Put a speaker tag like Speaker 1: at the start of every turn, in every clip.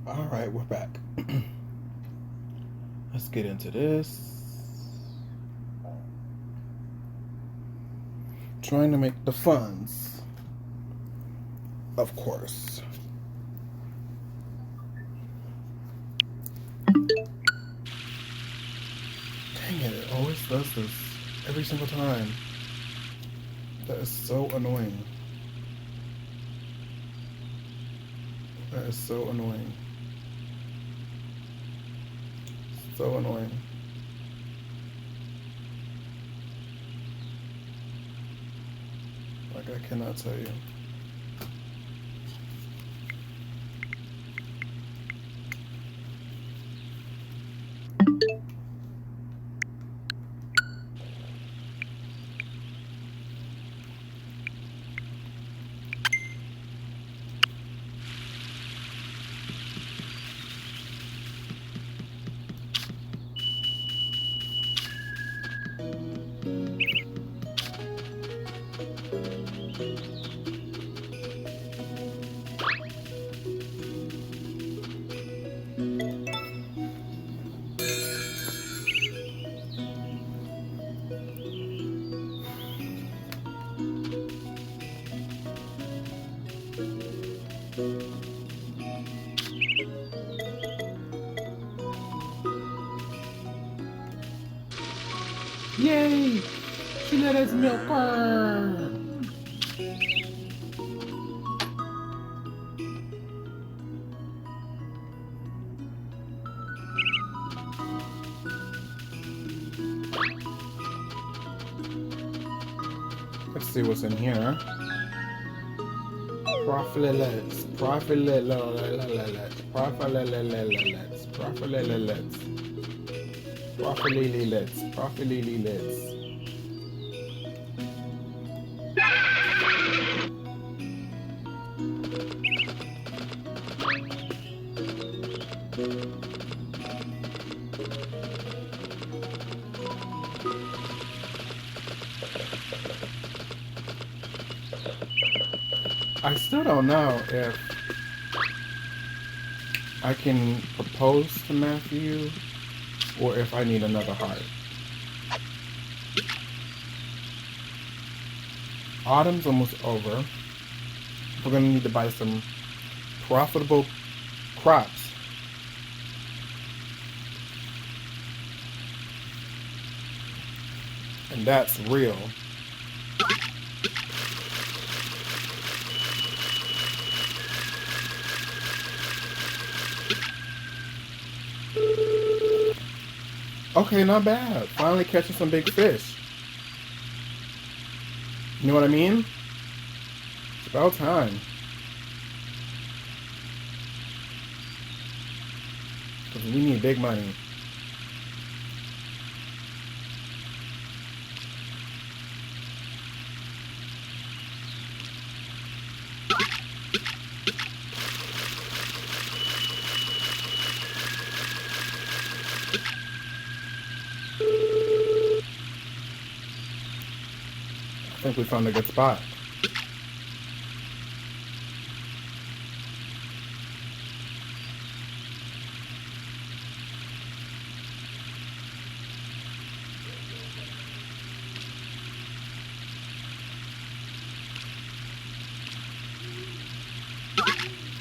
Speaker 1: Alright, we're back. Let's get into this. Trying to make the funds, of course. Dang it, it always does this. Every single time. That is so annoying. That is so annoying. So annoying. Like, I cannot tell you. Yay! She let us milk her! Let's see what's in here. Profilets, profilets, profilets, profilets, profilets, profilets. I still don't know if I can propose to Matthew or if I need another heart. Autumn's almost over. We're gonna need to buy some profitable crops. And that's real. Okay, not bad. Finally catching some big fish. You know what I mean? It's about time. Because we need big money. I think we found a good spot.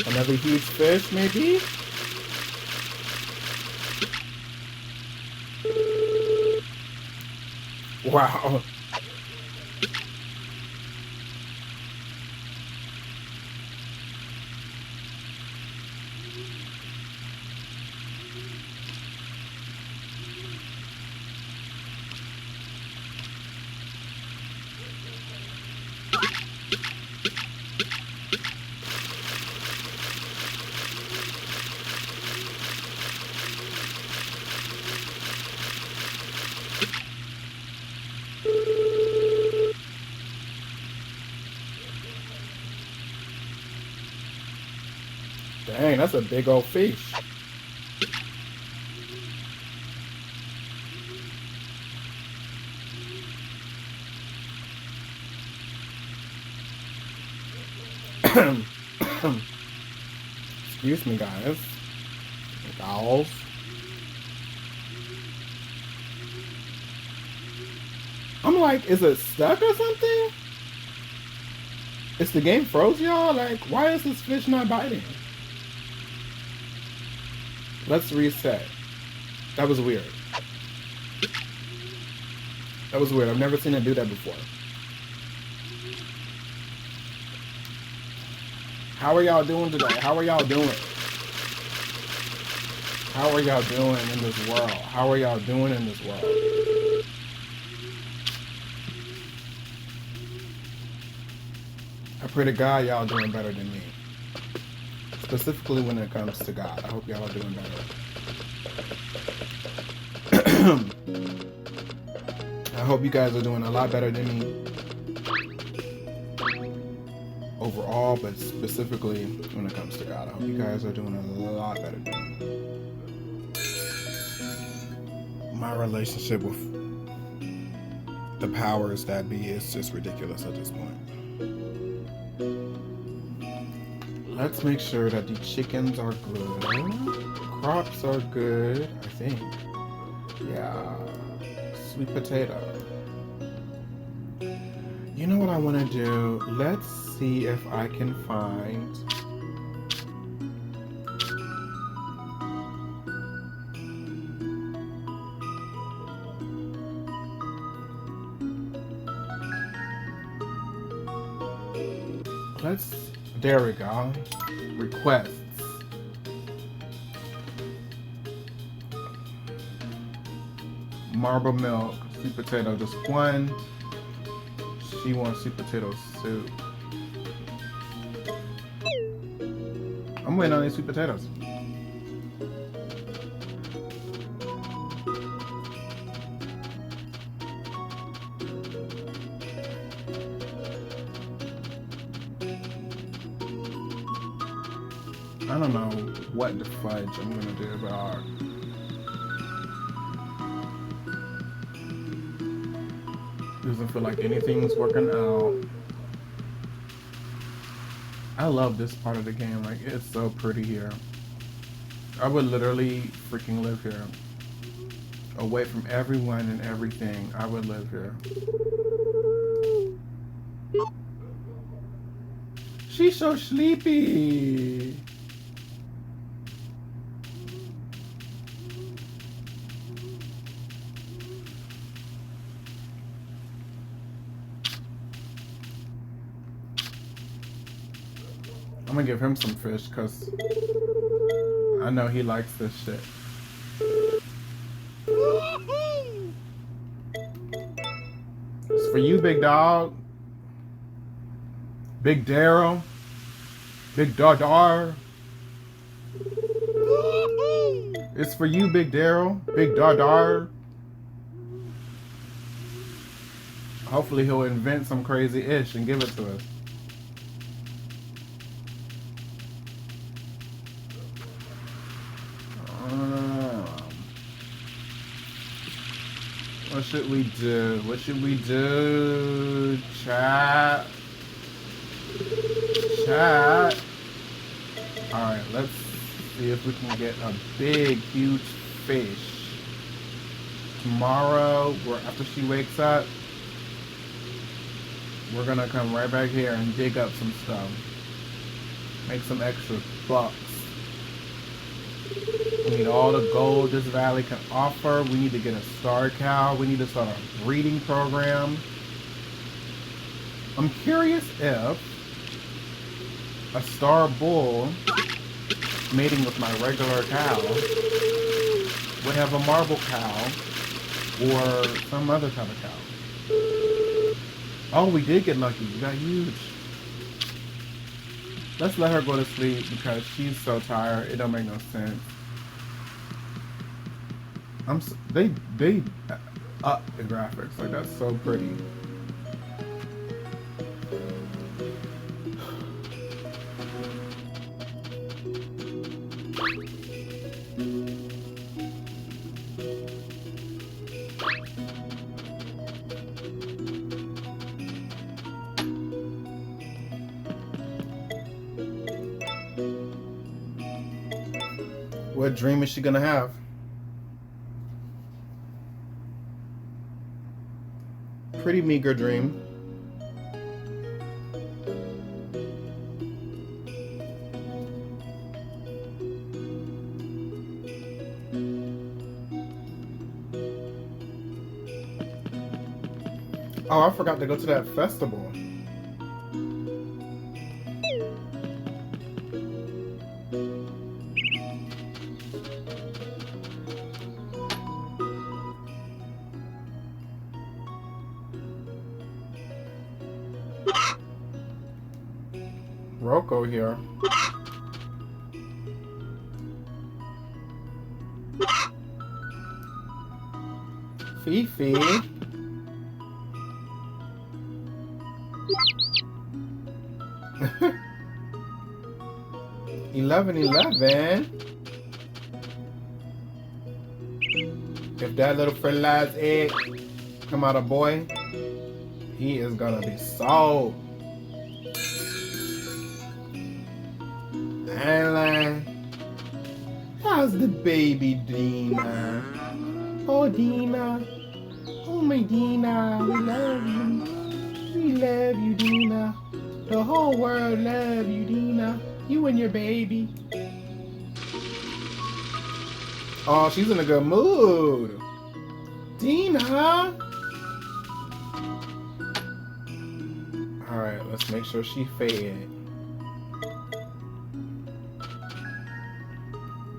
Speaker 1: Another huge fish, maybe? Wow. Dang, that's a big old fish. Excuse me, guys. Owls. I'm like, is it stuck or something? Is the game froze, y'all? Like, why is this fish not biting? Let's reset. That was weird. That was weird. I've never seen it do that before. How are y'all doing today? How are y'all doing? How are y'all doing in this world? How are y'all doing in this world? I pray to God y'all doing better than me. Specifically when it comes to God. I hope y'all are doing better. I hope you guys are doing a lot better than me. Overall, but specifically when it comes to God. I hope you guys are doing a lot better than me. My relationship with the powers that be is just ridiculous at this point. Let's make sure that the chickens are good. Crops are good, I think. Yeah. Sweet potato. You know what I want to do? Let's see if I can find... There we go. Requests. Marble milk, sweet potato, just one. She wants sweet potato soup. I'm waiting on these sweet potatoes. I don't know what the fudge I'm gonna do about. Doesn't feel like anything's working out. I love this part of the game. Like, it's so pretty here. I would literally freaking live here. Away from everyone and everything. I would live here. She's so sleepy. I'm gonna give him some fish because I know he likes this shit. It's for you, big dog. Big Daryl. Big Dardar. It's for you, Big Daryl. Big Dardar. Hopefully he'll invent some crazy ish and give it to us. What should we do? What should we do? Chat. Chat. Alright, let's see if we can get a big, huge fish. Tomorrow, after she wakes up, we're gonna come right back here and dig up some stuff. Make some extra bucks. We need all the gold this valley can offer. We need to get a star cow. We need to start a breeding program. I'm curious if a star bull mating with my regular cow would have a marble cow or some other type of cow. Oh, we did get lucky. We got huge. Let's let her go to sleep because she's so tired. It don't make no sense. They up the graphics. Like, that's so pretty. What dream is she gonna have? Pretty meager dream. Oh, I forgot to go to that festival. Rocco here. Fifi. 11. If that little fertilized egg come out a boy, he is gonna be sold. And how's the baby Dina? Oh Dina, oh my Dina, we love you. We love you, Dina. The whole world love you, Dina. You and your baby. Oh, she's in a good mood. Dina. Alright, let's make sure she fed.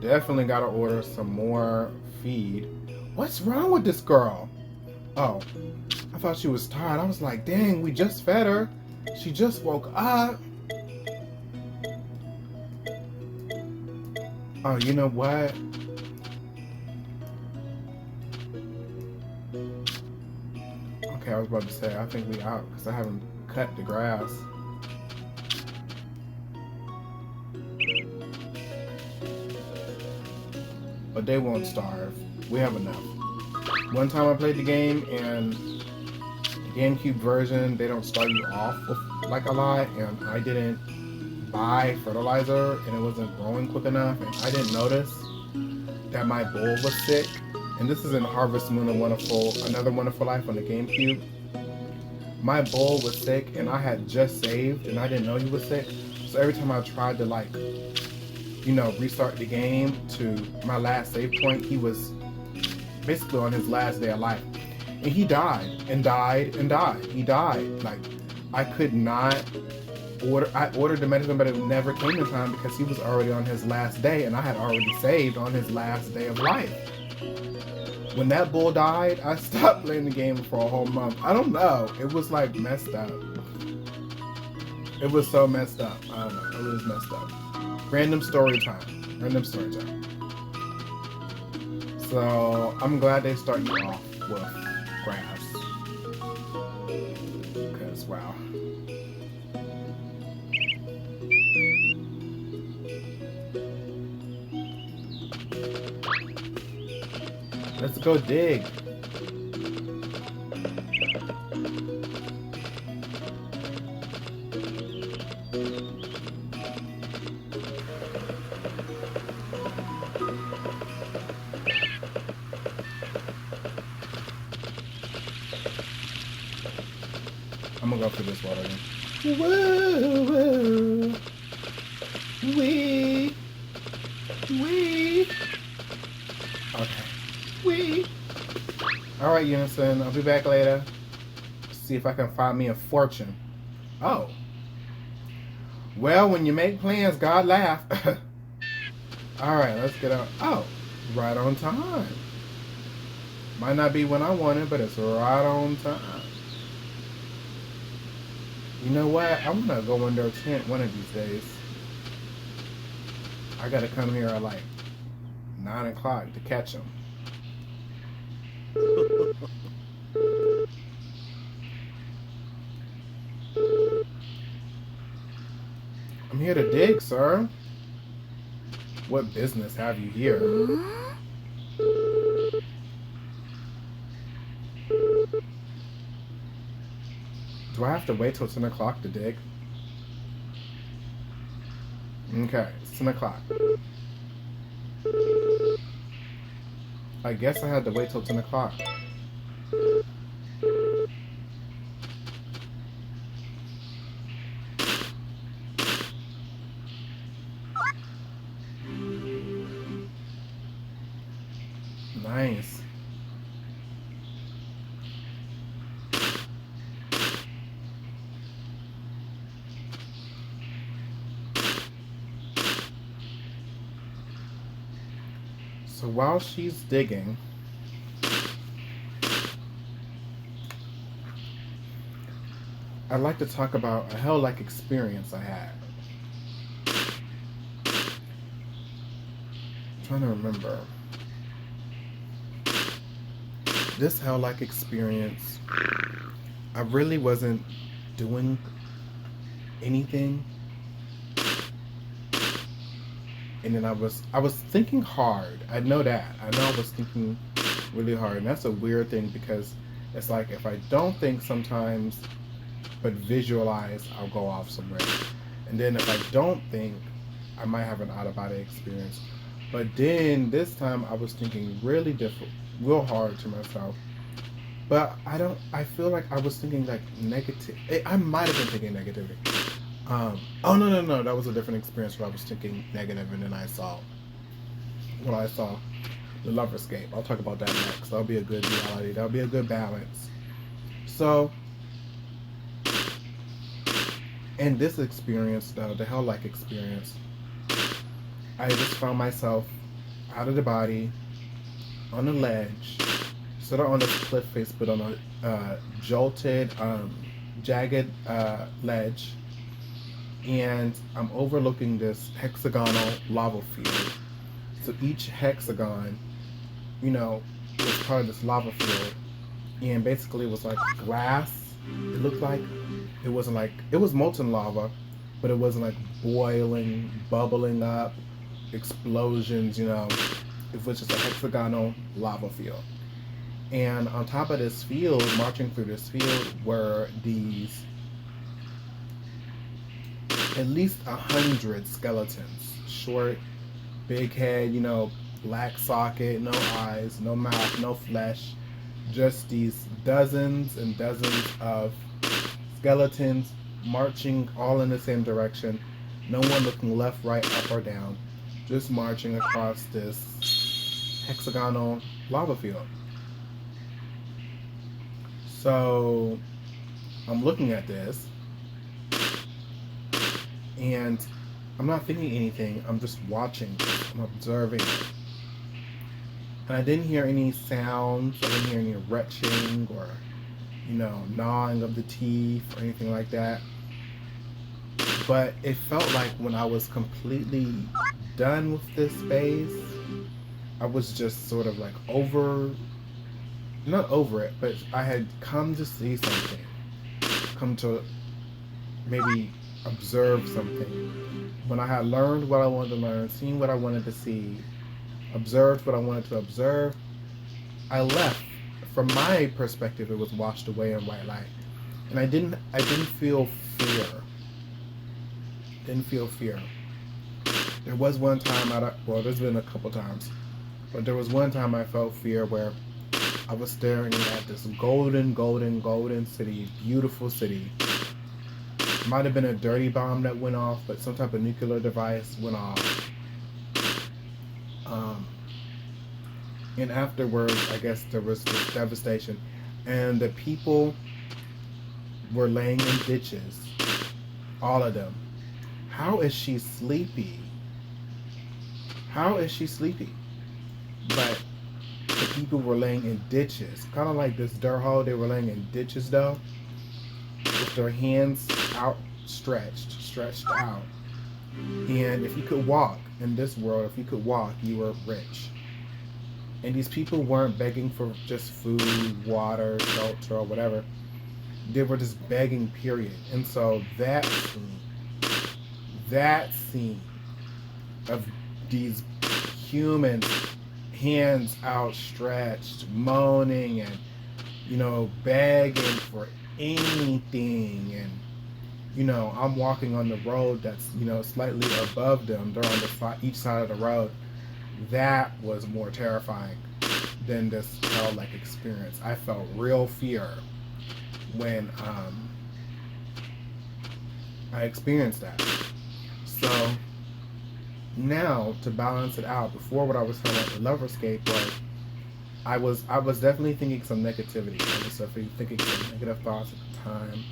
Speaker 1: Definitely gotta order some more feed. What's wrong with this girl? Oh, I thought she was tired. I was like, dang, we just fed her. She just woke up. Oh, you know what? Okay, I was about to say, I think we out because I haven't cut the grass. But they won't starve. We have enough. One time I played the game and the GameCube version, they don't start you off with like a lot, and I didn't buy fertilizer and it wasn't growing quick enough, and I didn't notice that my bull was sick. And this is in Harvest Moon, Another Wonderful Life on the GameCube. My bull was sick and I had just saved and I didn't know he was sick. So every time I tried to like, you know, restart the game to my last save point, he was basically on his last day of life. And he died and died and died. He died. Like, I could not order, I ordered the medicine, but it never came in time because he was already on his last day and I had already saved on his last day of life. When that bull died, I stopped playing the game for a whole month. I don't know. It was like messed up. It was so messed up. I don't know. It was messed up. Random story time. Random story time. So I'm glad they start you off with grass. Because wow. Let's go dig. I'm gonna go for this water again. Whoa, whoa. Wee. Okay. Wee. Alright, Unison. I'll be back later. See if I can find me a fortune. Oh. Well, when you make plans, God laugh. Alright, let's get out. Oh, right on time. Might not be when I want it, but it's right on time. You know what? I'm gonna go under a tent one of these days. I gotta come here at like 9 o'clock to catch them. I'm here to dig, sir. What business have you here? Do I have to wait till 10 o'clock to dig? Okay, it's 10 o'clock. I guess I had to wait till 10 o'clock. Nice. So while she's digging, I'd like to talk about a hell-like experience I had. I'm trying to remember. This hell-like experience, I really wasn't doing anything. And then I was thinking hard. I know that. I know I was thinking really hard. And that's a weird thing because it's like if I don't think sometimes, but visualize, I'll go off somewhere. And then if I don't think, I might have an out-of-body experience. But then this time I was thinking really real hard to myself. But I feel like I was thinking like negative. I might have been thinking negativity. Oh no, that was a different experience where I was thinking negative and then I saw the love escape. I'll talk about that next. That'll be a good reality. That'll be a good balance. So, in this experience though, the hell-like experience, I just found myself out of the body, on a ledge, sort of on a cliff face, but on a jolted, jagged ledge. And I'm overlooking this hexagonal lava field. So each hexagon, you know, was part of this lava field. And basically it was like glass. It looked like it wasn't like, it was molten lava, but it wasn't like boiling, bubbling up, explosions, you know. It was just a hexagonal lava field. And on top of this field, marching through this field, were these at least 100 skeletons. Short, big head, you know, black socket, no eyes, no mouth, no flesh. Just these dozens and dozens of skeletons marching all in the same direction. No one looking left, right, up, or down. Just marching across this hexagonal lava field. So I'm looking at this and I'm not thinking anything. I'm just watching. I'm observing it. And I didn't hear any sounds. I didn't hear any retching or, you know, gnawing of the teeth or anything like that. But it felt like when I was completely done with this phase, I was just sort of like not over it, but I had come to see something. Come to maybe observe something. When I had learned what I wanted to learn, seen what I wanted to see, observed what I wanted to observe, I left. From my perspective, it was washed away in white light. And I didn't feel fear. Didn't feel fear. There was one time, well, there's been a couple times, but there was one time I felt fear where I was staring at this golden city, beautiful city. Might have been a dirty bomb that went off, but some type of nuclear device went off. And afterwards, I guess there was this devastation. And the people were laying in ditches. All of them. How is she sleepy? How is she sleepy? But the people were laying in ditches. Kind of like this dirt hole. They were laying in ditches though. With their hands stretched out. And if you could walk in this world, if you could walk, you were rich. And these people weren't begging for just food, water, shelter, or whatever. They were just begging, period. And so that scene of these humans, hands outstretched, moaning and, you know, begging for anything. And, you know, I'm walking on the road that's, you know, slightly above them. They're on each side of the road. that was more terrifying than this hell-like experience. I felt real fear when I experienced that. So now, to balance it out, before what I was talking about the loverscape was I was definitely thinking some negativity. I was definitely thinking some negative thoughts at the time,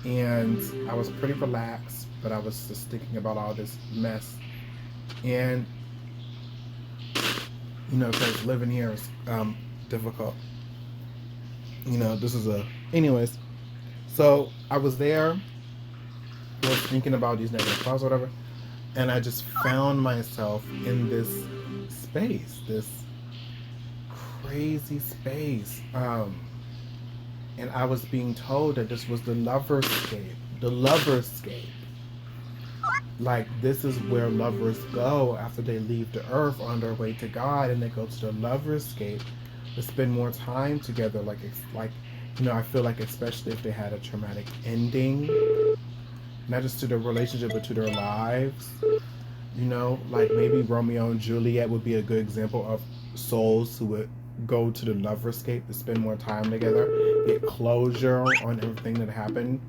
Speaker 1: and I was pretty relaxed, but I was just thinking about all this mess. And you know, because living here is difficult. You know, this is anyways. So I was there, was thinking about these negative thoughts, or whatever, and I just found myself in this space, this crazy space. And I was being told that this was the loverscape. The loverscape. Like, this is where lovers go after they leave the earth on their way to God, and they go to the loverscape to spend more time together. Like, it's like, you know, I feel like especially if they had a traumatic ending, not just to their relationship, but to their lives. You know, like maybe Romeo and Juliet would be a good example of souls who would go to the loverscape to spend more time together, get closure on everything that happened.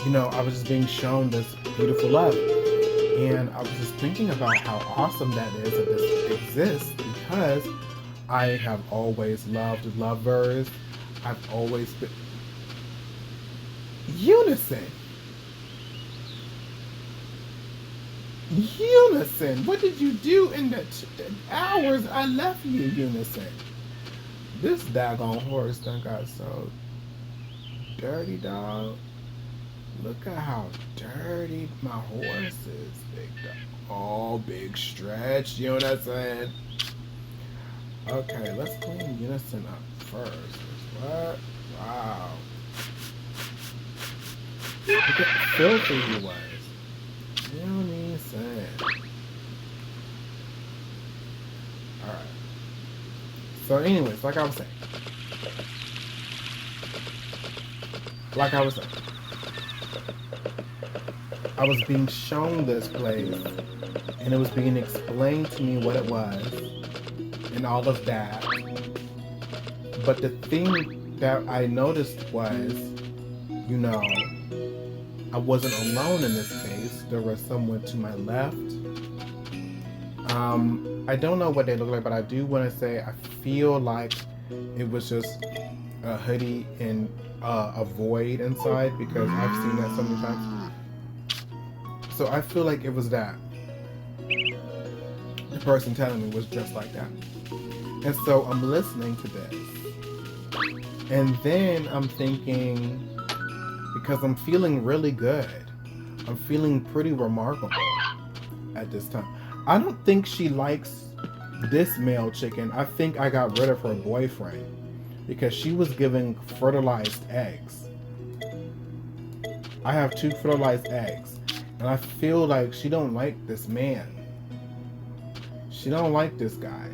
Speaker 1: You know, I was just being shown this beautiful love, and I was just thinking about how awesome that is that this exists, because I have always loved lovers. I've always been Unison. Unison, what did you do in the hours I left you, Unison? This daggone horse done got so dirty, dog. Look at how dirty my horse is. Big dog. Oh, big stretch, Unison. Okay, let's clean Unison up first. What? Wow. Look at filthy he was. Unison. Alright. So anyways, like I was saying. I was being shown this place, and it was being explained to me what it was, and all of that. But the thing that I noticed was, you know, I wasn't alone in this case. There was someone to my left. I don't know what they look like, but I do want to say I feel like it was just a hoodie and a void inside, because I've seen that so many times. So I feel like it was that. The person telling me was just like that. And so I'm listening to this. And then I'm thinking, because I'm feeling really good. I'm feeling pretty remarkable at this time. I don't think she likes this male chicken. I think I got rid of her boyfriend, because she was giving fertilized eggs. I have 2 fertilized eggs. And I feel like she don't like this man. She don't like this guy.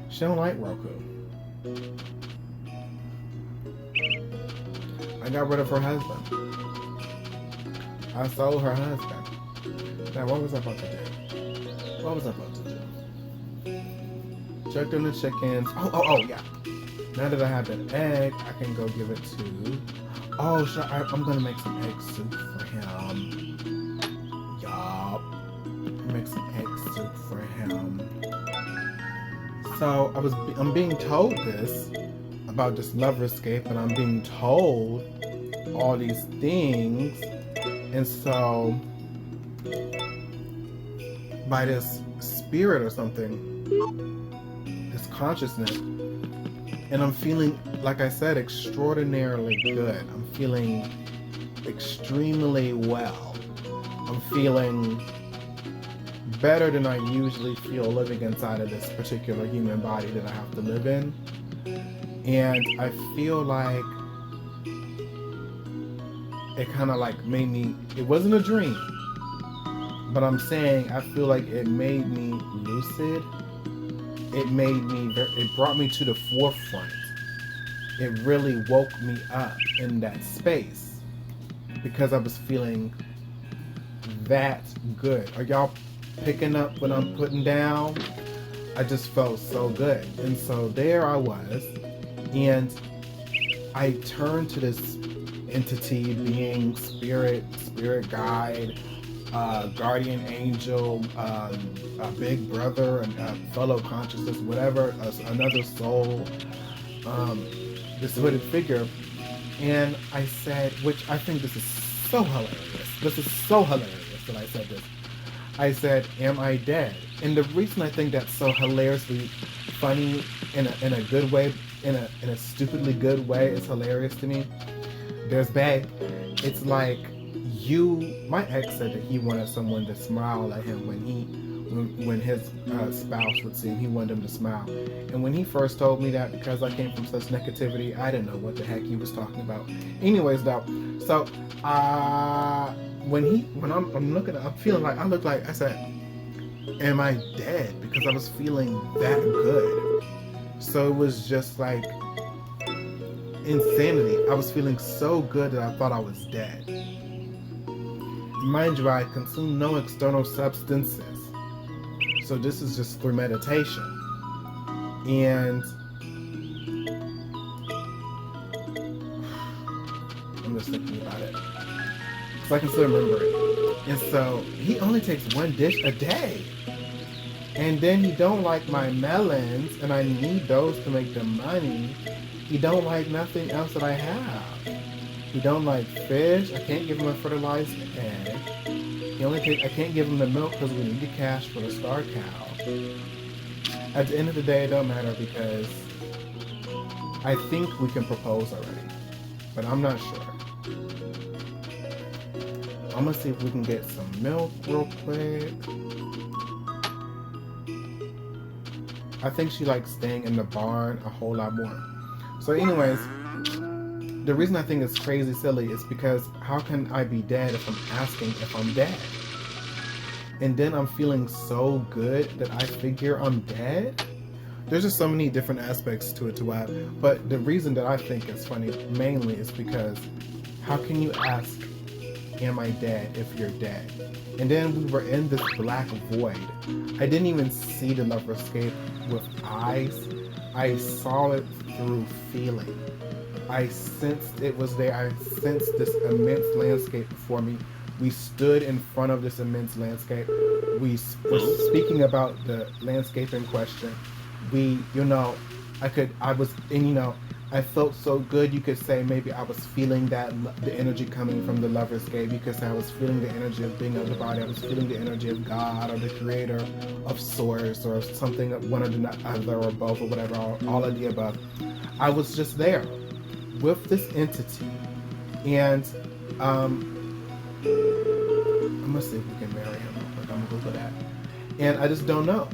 Speaker 1: She don't like Roku. I got rid of her husband. I sold her husband. Now, what was I about to do? What was I about to do? Checked on the chickens. Oh, yeah. Now that I have an egg, I can go give it to... Oh, I'm gonna make some egg soup for him. Yup. Make some egg soup for him. So I'm being told this about this loverscape, and I'm being told all these things, and so by this spirit or something, this consciousness, and I'm feeling, like I said, extraordinarily good. I'm feeling extremely well. I'm feeling better than I usually feel living inside of this particular human body that I have to live in. And I feel like it kind of like made me, it wasn't a dream, but I'm saying I feel like it made me lucid. It brought me to the forefront. It really woke me up in that space, because I was feeling that good. Are y'all picking up what I'm putting down? I just felt so good. And so there I was, and I turned to this entity, being, spirit guide, guardian angel, a big brother, a fellow consciousness, whatever, another soul, this hooded figure. And I said, which I think this is so hilarious. This is so hilarious that I said this. I said, am I dead? And the reason I think that's so hilariously funny in a good way, in a stupidly good way, is hilarious to me. There's bad. It's like my ex said that he wanted someone to smile at him when his spouse would see him. He wanted him to smile. And when he first told me that, because I came from such negativity, I didn't know what the heck he was talking about. Anyways, though, so when I'm looking, I'm feeling like I said, am I dead? Because I was feeling that good. So it was just like insanity. I was feeling so good that I thought I was dead. Mind you, I consume no external substances. So this is just through meditation. And I'm just thinking about it, so I can still remember it. And so he only takes one dish a day. And then he don't like my melons, and I need those to make the money. He don't like nothing else that I have. He don't like fish. I can't give him a fertilized egg. I can't give him the milk because we need the cash for the star cow. At the end of the day, it don't matter, because I think we can propose already, but I'm not sure. I'm gonna see if we can get some milk real quick. I think she likes staying in the barn a whole lot more. So anyways, the reason I think it's crazy silly is because how can I be dead if I'm asking if I'm dead? And then I'm feeling so good that I figure I'm dead? There's just so many different aspects to it to why. But the reason that I think it's funny mainly is because how can you ask, am I dead, if you're dead? And then we were in this black void. I didn't even see the loverscape with eyes. I saw it through feeling. I sensed it was there. I sensed this immense landscape before me. We stood in front of this immense landscape. We were speaking about the landscape in question. I felt so good. You could say maybe I was feeling the energy coming from the loverscape. You could say I was feeling the energy of being of the body. I was feeling the energy of God or the creator of source or something, one or the other or both or whatever, all of the above. I was just there with this entity, and I'm gonna see if we can marry him. I'm gonna Google that, and I just don't know.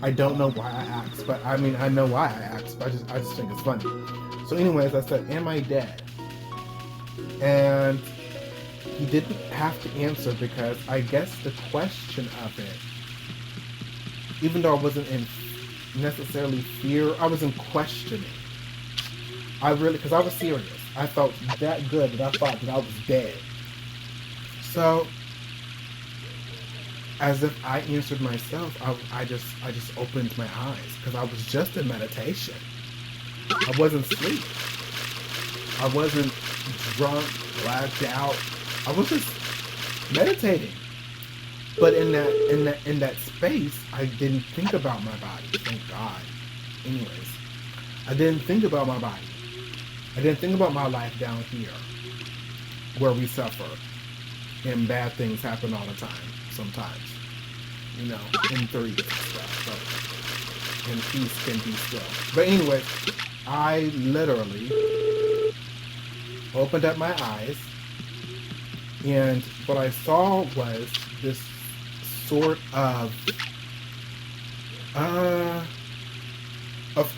Speaker 1: I don't know why I asked, but I mean I know why I asked. But I just think it's funny. So, anyways, I said, "Am I dead?" And he didn't have to answer because I guess the question of it, even though I wasn't in necessarily fear, I was in questioning. Because I was serious. I felt that good that I thought that I was dead. So, as if I answered myself, I just opened my eyes because I was just in meditation. I wasn't asleep. I wasn't drunk, blacked out. I was just meditating. But in that space, I didn't think about my body. Thank God. Anyways, I didn't think about my body. I didn't think about my life down here, where we suffer, and bad things happen all the time. Sometimes, in threes and stuff. So, and peace can be still. But anyway, I literally opened up my eyes, and what I saw was this sort of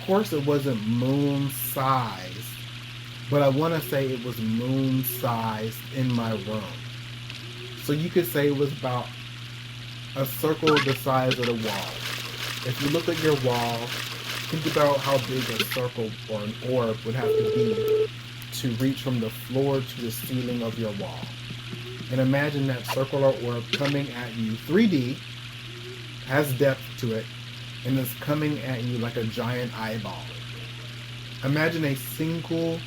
Speaker 1: course it wasn't moon-sized, but I want to say it was moon-sized in my room. So you could say it was about a circle the size of the wall. If you look at your wall, think about how big a circle or an orb would have to be to reach from the floor to the ceiling of your wall. And imagine that circular orb coming at you, 3D, has depth to it, and is coming at you like a giant eyeball. Imagine a single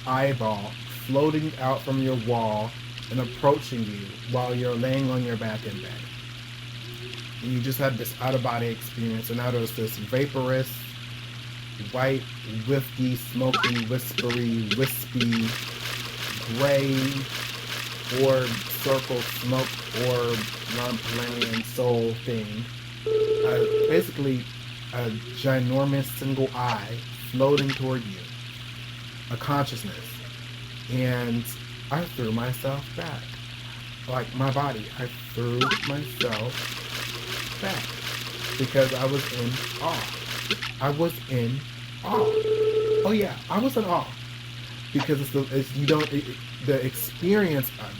Speaker 1: eyeball floating out from your wall and approaching you while you're laying on your back in bed. And you just had this out-of-body experience, and now there's this vaporous, white, whiffy, smoky, whispery, wispy, gray, orb, circle, smoke, orb, non-plane, soul thing. Basically, a ginormous single eye floating toward you. A consciousness. And I threw myself back. Like my body, I threw myself back. Because I was in awe. I was in awe. Oh yeah, I was in awe. Because the experience of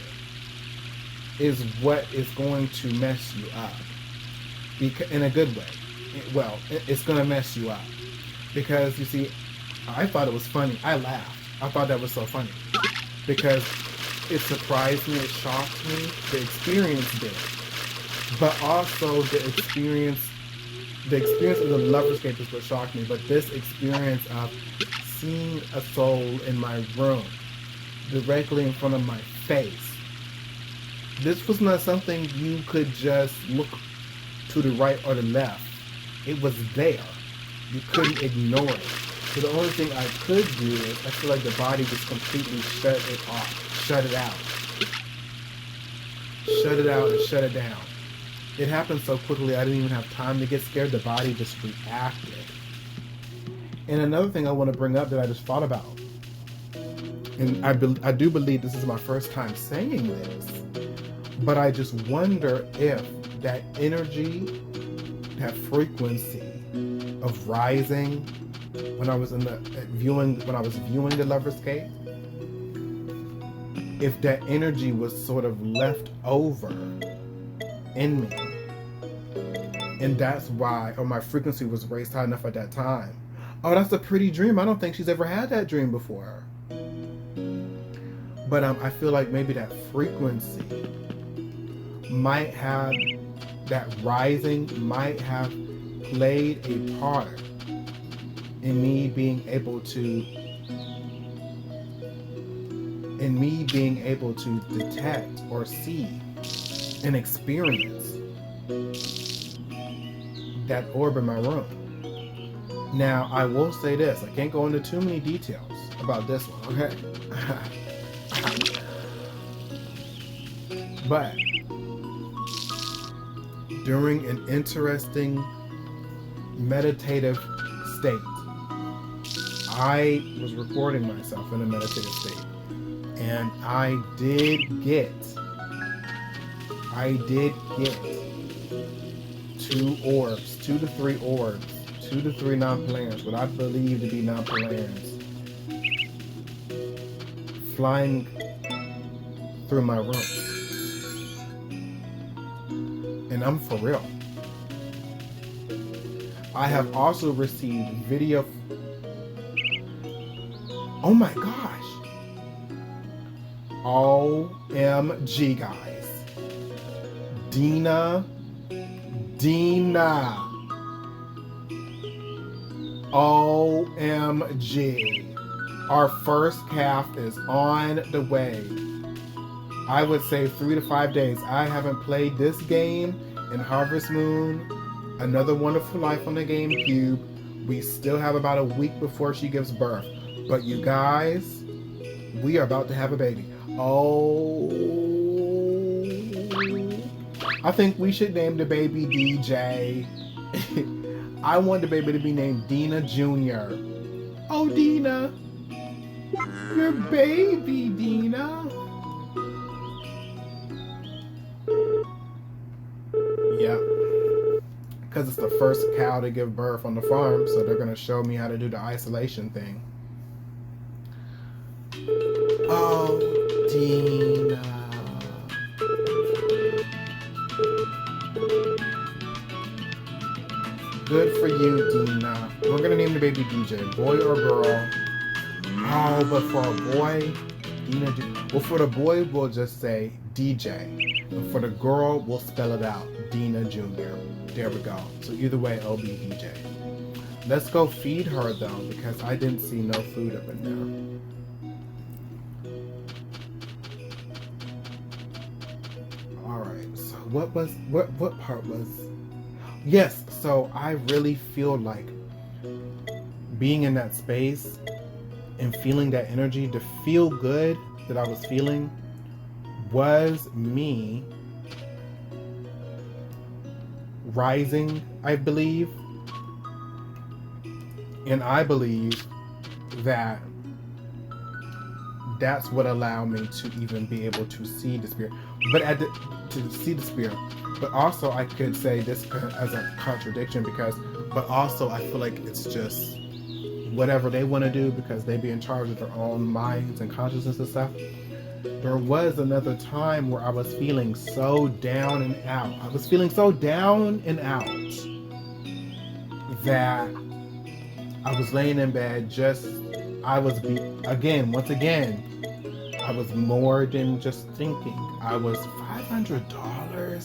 Speaker 1: it is what is going to mess you up. In a good way. Well, it's going to mess you up. Because, you see, I thought it was funny. I laughed. I thought that was so funny. Because it surprised me, it shocked me. The experience did. But also the experience of the loverscape is what shocked me. But this experience of seeing a soul in my room, directly in front of my face. This was not something you could just look to the right or the left. It was there. You couldn't ignore it. So the only thing I could do is, I feel like the body just completely shut it off. Shut it out. Shut it out and shut it down. It happened so quickly I didn't even have time to get scared. The body just reacted. And another thing I want to bring up that I just thought about, and I do believe this is my first time saying this, but I just wonder if that energy, that frequency of rising when I was viewing the loverscape, if that energy was sort of left over in me, and that's why, or my frequency was raised high enough at that time. Oh, that's a pretty dream. I don't think she's ever had that dream before. But I feel like maybe that frequency might have, that rising might have played a part in me being able to detect or see and experience that orb in my room. Now, I will say this. I can't go into too many details about this one, okay? But during an interesting meditative state, I was recording myself in a meditative state, and I did get 2 orbs, 2 to 3 orbs, 2 to 3 non-polaris, what I believe to be non-polaris, flying through my room. And I'm for real. I have also received video. Oh my gosh. OMG, guys. Dina. OMG. Our first calf is on the way. I would say 3 to 5 days. I haven't played this game in Harvest Moon, Another Wonderful Life on the GameCube. We still have about a week before she gives birth. But you guys, we are about to have a baby. Oh, I think we should name the baby DJ. I want the baby to be named Dina Jr. Oh, Dina. Your baby, Dina. Yep. Because it's the first cow to give birth on the farm, so they're going to show me how to do the isolation thing. Oh, Dina. Good for you, Dina. We're going to name the baby DJ. Boy or girl? Oh, but for a boy, Dina. Well, for the boy, we'll just say DJ. But for the girl, we'll spell it out. Dina Jr. There we go. So either way, it'll be DJ. Let's go feed her though, because I didn't see no food up in there. Alright, so what part was... Yes, so I really feel like being in that space and feeling that energy, the feel good that I was feeling was me rising, I believe. And I believe that that's what allowed me to even be able to see the spirit. But to see the spirit. But also I could say this as a contradiction but also I feel like it's just whatever they want to do because they be in charge of their own minds and consciousness and stuff. There was another time where I was feeling so down and out. I was feeling so down and out that I was laying in bed once again, I was more than just thinking. I was $500.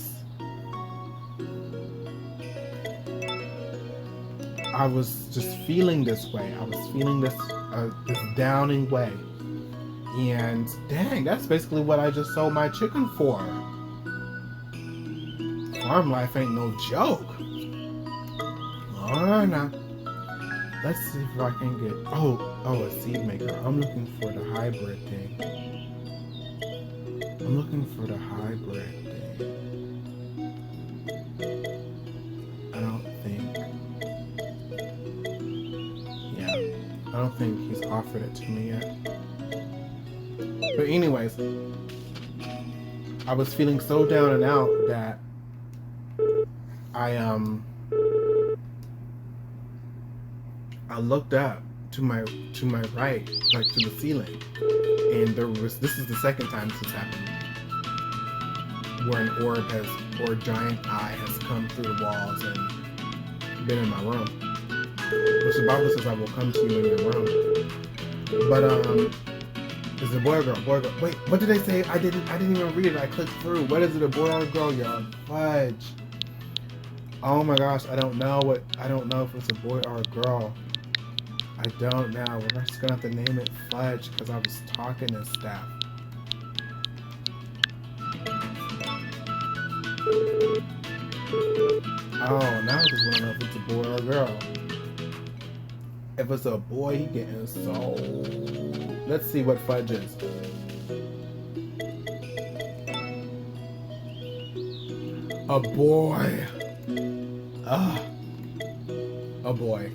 Speaker 1: I was just feeling this way. I was feeling this downing way. And dang, that's basically what I just sold my chicken for. Farm life ain't no joke. Oh, no. Let's see if I can get... Oh, a seed maker. I'm looking for the hybrid thing. I'm looking for the hybrid thing. I don't think he's offered it to me yet. But anyways, I was feeling so down and out that I looked up to my right, like to the ceiling, and this is the second time this has happened, where an orb or a giant eye has come through the walls and been in my room. Which the Bible says I will come to you in your room. But is it a boy or girl? Boy or girl? Wait, what did they say? I didn't even read it. I clicked through. What is it, a boy or a girl, y'all? Fudge. Oh my gosh, I don't know if it's a boy or a girl. I don't know. We're just gonna have to name it Fudge because I was talking and stuff. Oh, now I just wanna know if it's a boy or a girl. If it's a boy, he getting so... Let's see what Fudge is. A boy. A boy.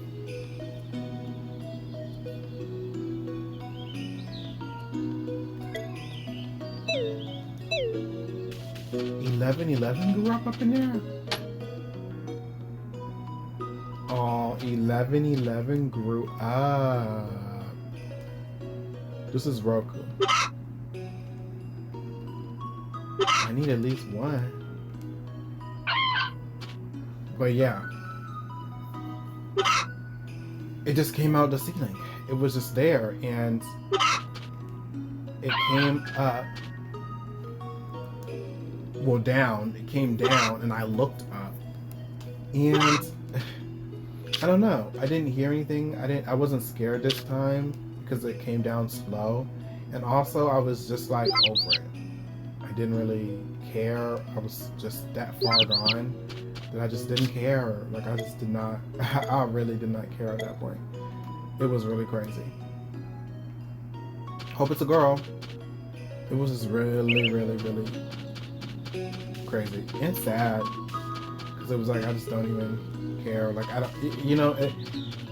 Speaker 1: 11 grew up in there? Oh, 11 grew up. This is Roku. I need at least one. But yeah. It just came out the ceiling. It was just there and it came up. Well, down. It came down and I looked up. And I don't know. I didn't hear anything. I wasn't scared this time because it came down slow. And also I was just like over it. I didn't really care. I was just that far gone that I just didn't care. Like I just did not, I really did not care at that point. It was really crazy. Hope it's a girl. It was just really, really, really crazy and sad. Because it was like, I just don't even care. Like, I don't, you know,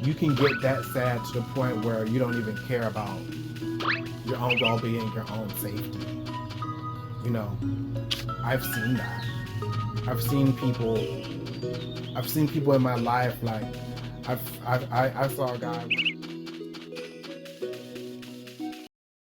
Speaker 1: you can get that sad to the point where you don't even care about your own well-being, your own safety. You know, I've seen that. I've seen people in my life, like, I saw a guy